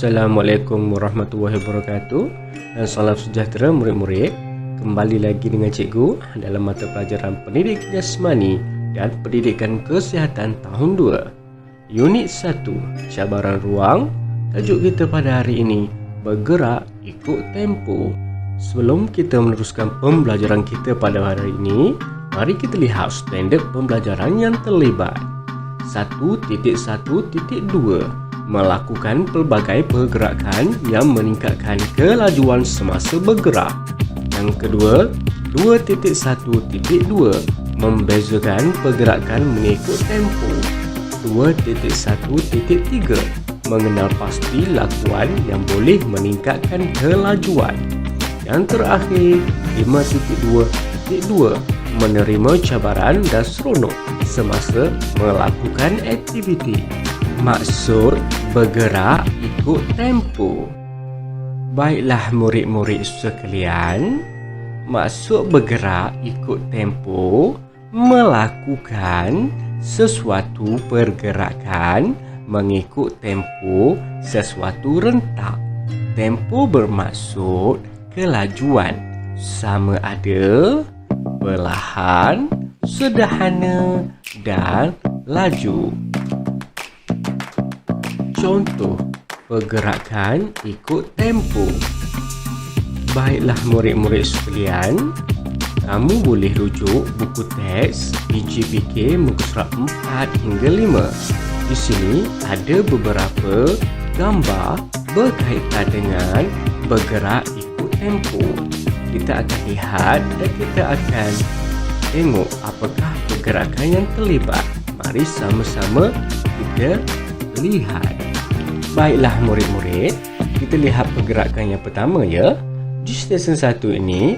Assalamualaikum warahmatullahi wabarakatuh. Dan salam sejahtera murid-murid. Kembali lagi dengan cikgu dalam mata pelajaran Pendidikan Jasmani dan Pendidikan Kesihatan tahun 2. Unit 1, cabaran ruang. Tajuk kita pada hari ini, bergerak ikut tempo. Sebelum kita meneruskan pembelajaran kita pada hari ini, mari kita lihat standard pembelajaran yang terlibat. 1.1.2, melakukan pelbagai pergerakan yang meningkatkan kelajuan semasa bergerak. Yang kedua, 2.1.2, membezakan pergerakan mengikut tempo. 2.1.3, mengenal pasti lakuan yang boleh meningkatkan kelajuan. Yang terakhir, 5.2.2, menerima cabaran dan seronok semasa melakukan aktiviti. Maksud bergerak ikut tempo. Baiklah murid-murid sekalian, maksud bergerak ikut tempo melakukan sesuatu pergerakan mengikut tempo sesuatu rentak. Tempo bermaksud kelajuan, sama ada perlahan, sederhana dan laju. Contoh pergerakan ikut tempo. Baiklah murid-murid sekalian, kamu boleh rujuk buku teks PJPK muka surat 4 hingga 5. Di sini ada beberapa gambar berkaitan dengan bergerak ikut tempo. Kita akan lihat dan kita akan tengok apakah pergerakan yang terlibat. Mari sama-sama kita lihat. Baiklah murid-murid, kita lihat pergerakan yang pertama ya. Di stesen 1 ini,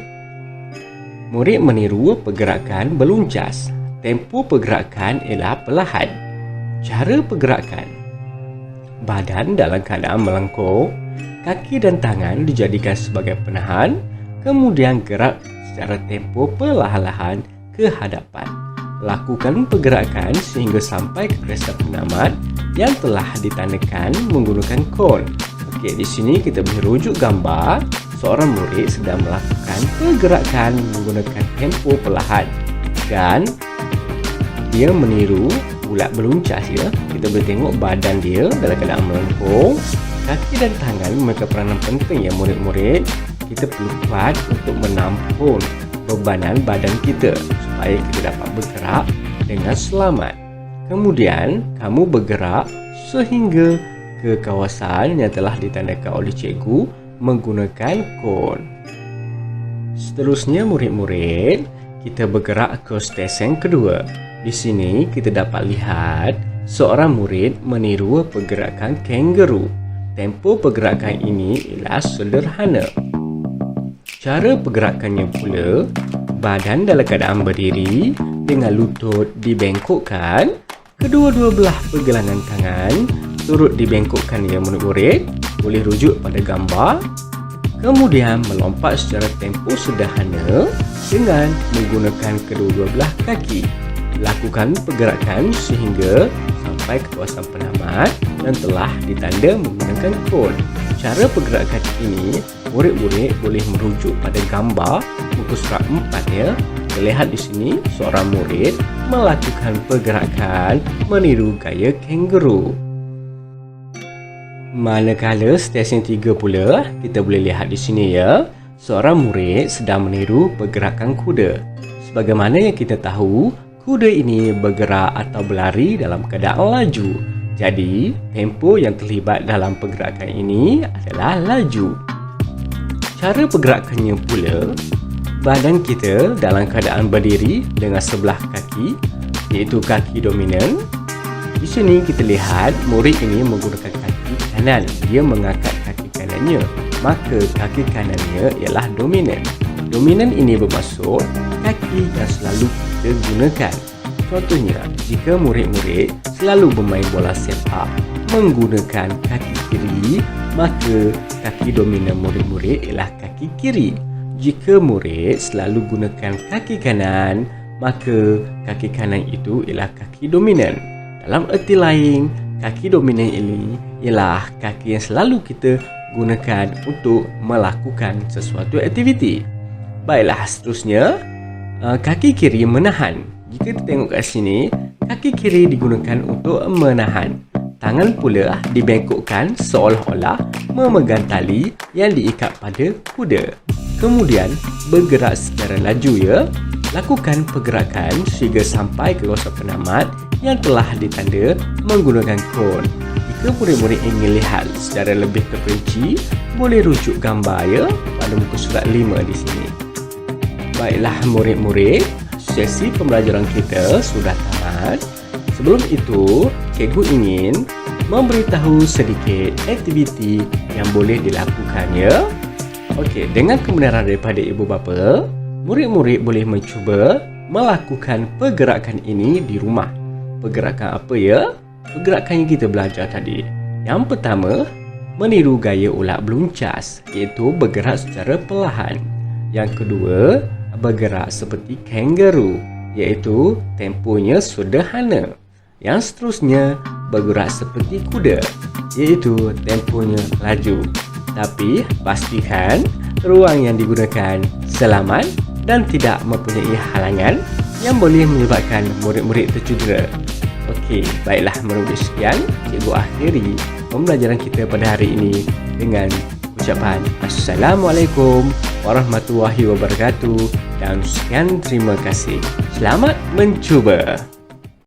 murid meniru pergerakan beluncas. Tempo pergerakan ialah perlahan. Cara pergerakan, badan dalam keadaan melengkung, kaki dan tangan dijadikan sebagai penahan, kemudian gerak secara tempo perlahan-lahan ke hadapan. Lakukan pergerakan sehingga sampai ke kristal penamat yang telah ditandakan menggunakan kon. Okey, di sini kita boleh rujuk gambar seorang murid sedang melakukan pergerakan menggunakan tempo perlahan dan dia meniru ulat beluncas ya. Kita boleh tengok badan dia dalam keadaan melengkung, kaki dan tangan memiliki peranan penting ya murid-murid. Kita perlu kuat untuk menampung bebanan badan kita supaya kita dapat bergerak dengan selamat. Kemudian, kamu bergerak sehingga ke kawasan yang telah ditandakan oleh cikgu menggunakan kon. Seterusnya murid-murid, kita bergerak ke stesen kedua. Di sini kita dapat lihat seorang murid meniru pergerakan kangaroo. Tempo pergerakan ini ialah sederhana. Cara pergerakannya pula, badan dalam keadaan berdiri dengan lutut dibengkokkan, kedua-dua belah pergelangan tangan turut dibengkokkan ya murid-murid. Boleh rujuk pada gambar. Kemudian melompat secara tempo sederhana dengan menggunakan kedua-dua belah kaki. Lakukan pergerakan sehingga sampai ke kawasan penamat dan telah ditanda menggunakan kon. Cara pergerakan ini murid-murid boleh merujuk pada gambar muka surat 4 ya. Terlihat di sini seorang murid melakukan pergerakan meniru gaya kangaroo. Manakala stesen 3 pula, kita boleh lihat di sini ya, seorang murid sedang meniru pergerakan kuda. Sebagaimana yang kita tahu, kuda ini bergerak atau berlari dalam keadaan laju. Jadi, tempo yang terlibat dalam pergerakan ini adalah laju. Cara pergerakannya pula, badan kita dalam keadaan berdiri dengan sebelah kaki, iaitu kaki dominan. Di sini kita lihat murid ini menggunakan kaki kanan. Dia mengangkat kaki kanannya, maka kaki kanannya ialah dominan. Dominan ini bermaksud kaki yang selalu kita gunakan. Contohnya, jika murid-murid selalu bermain bola sepak menggunakan kaki kiri, maka kaki dominan murid-murid ialah kaki kiri. Jika murid selalu gunakan kaki kanan, maka kaki kanan itu ialah kaki dominan. Dalam erti lain, kaki dominan ini ialah kaki yang selalu kita gunakan untuk melakukan sesuatu aktiviti. Baiklah, seterusnya, kaki kiri menahan. Jika kita tengok kat sini, kaki kiri digunakan untuk menahan. Tangan pula dibengkokkan seolah-olah memegang tali yang diikat pada kuda. Kemudian bergerak secara laju ya. Lakukan pergerakan sehingga sampai ke kawasan penamat yang telah ditanda menggunakan kon. Jika murid-murid ingin lihat secara lebih terperinci, boleh rujuk gambar ya pada muka surat 5 di sini. Baiklah murid-murid, sesi pembelajaran kita sudah tamat. Sebelum itu, cikgu ingin memberitahu sedikit aktiviti yang boleh dilakukan ya. Okey, dengan kebenaran daripada ibu bapa, murid-murid boleh mencuba melakukan pergerakan ini di rumah. Pergerakan apa ya? Pergerakan yang kita belajar tadi. Yang pertama, meniru gaya ulat beluncas, iaitu bergerak secara perlahan. Yang kedua, bergerak seperti kangaroo, iaitu temponya sederhana. Yang seterusnya, bergerak seperti kuda, iaitu temponya laju. Tapi pastikan ruang yang digunakan selamat dan tidak mempunyai halangan yang boleh menyebabkan murid-murid tercedera. Okey, baiklah murid-murid sekian, cikgu akhiri pembelajaran kita pada hari ini dengan ucapan Assalamualaikum warahmatullahi wabarakatuh dan sekian terima kasih. Selamat mencuba.